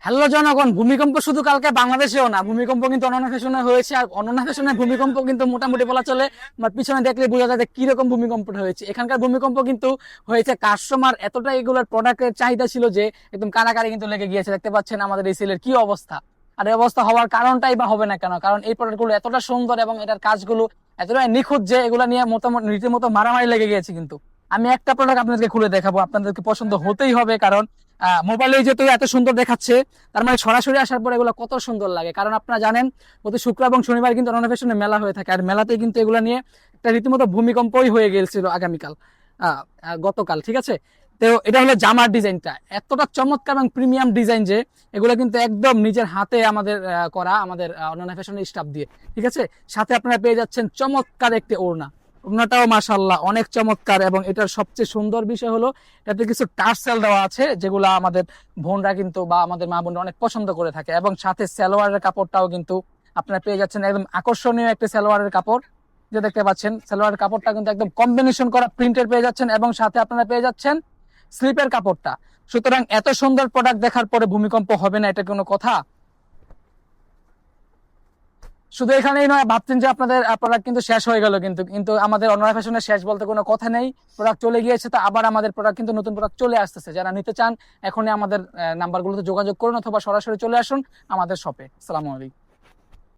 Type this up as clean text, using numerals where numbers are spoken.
Hello জনগণ, ভূমিকম্প শুধু কালকে বাংলাদেশেও না, ভূমিকম্প কিন্তু অনন্য ফ্যাশনে হয়েছে। আর অনন্য ফ্যাশনে ভূমিকম্প কিন্তু মোটামুটি বলা চলে পিছনে দেখলে বোঝা যায় যে কিরকম ভূমিকম্পটা হয়েছে। এখানকার ভূমিকম্প কিন্তু হয়েছে কাস্টমার এতটা এগুলোর প্রোডাক্টের চাহিদা ছিল যে একদম কারাকারি কিন্তু লেগে গিয়েছে। দেখতে পাচ্ছেন আমাদের এই সেলের কি অবস্থা। আর এই অবস্থা হওয়ার কারণটাই বা হবে না কেন? কারণ এই প্রোডাক্টগুলো এতটা সুন্দর এবং এটার কাজগুলো এতটাই নিখুঁত যে এগুলা নিয়ে মোটামুটি রীতিমতো মারামারি লেগে গিয়েছে। কিন্তু আমি একটা প্রোডাক্ট আপনাদেরকে খুলে দেখাবো, আপনাদেরকে পছন্দ হতেই হবে। কারণ মোবাইলে যেহেতু এত সুন্দর দেখাচ্ছে, তার মানে সরাসরি আসার পর এগুলো কত সুন্দর লাগে। কারণ আপনারা জানেন প্রতি শুক্র এবং শনিবার কিন্তু অনন্য ফ্যাশনে মেলা হয়ে থাকে। আর মেলাতে কিন্তু এগুলো নিয়ে একটা রীতিমতো ভূমিকম্পই হয়ে গেছিল আগামীকাল, গতকাল, ঠিক আছে। তো এটা হলো জামার ডিজাইনটা এতটা চমৎকার এবং প্রিমিয়াম ডিজাইন যে এগুলো কিন্তু একদম নিজের হাতে আমাদের করা, আমাদের অনন্য ফ্যাশনের স্টাফ দিয়ে, ঠিক আছে। সাথে আপনারা পেয়ে যাচ্ছেন চমৎকার একটি ওড়না। ওড়নাটাও মাশাআল্লাহ অনেক চমৎকার, এবং এটার সবচেয়ে সুন্দর বিষয় হলো এটাতে কিছু টার্সেল দেওয়া আছে, যেগুলো আমাদের বোনরা কিন্তু বা আমাদের মা বোনরা অনেক পছন্দ করে থাকে। এবং সাথে সালোয়ারের কাপড়টাও কিন্তু আপনারা পেয়ে যাচ্ছেন একদম আকর্ষণীয় একটা সালোয়ারের কাপড়, যে দেখতে পাচ্ছেন সালোয়ারের কাপড়টা কিন্তু একদম কম্বিনেশন করা প্রিন্টের পেয়ে যাচ্ছেন, এবং সাথে আপনারা পেয়ে যাচ্ছেন স্লিপের কাপড়টা। সুতরাং এত সুন্দর প্রোডাক্ট দেখার পরে ভূমিকম্প হবে না, এটা কোনো কথা? শুধু এখানেই নয়, ভাবছেন যে আপনাদের প্রোডাক্ট কিন্তু শেষ হয়ে গেল, কিন্তু কিন্তু আমাদের অনলাইন ফ্যাশনের শেষ বলতে কোনো কথা নেই। প্রোডাক্ট চলে গিয়েছে, তো আবার আমাদের প্রোডাক্ট কিন্তু নতুন প্রোডাক্ট চলে আসতেছে। যারা নিতে চান এখনই আমাদের নাম্বারগুলোতে যোগাযোগ করুন, অথবা সরাসরি চলে আসুন আমাদের শপে। আসসালামু আলাইকুম।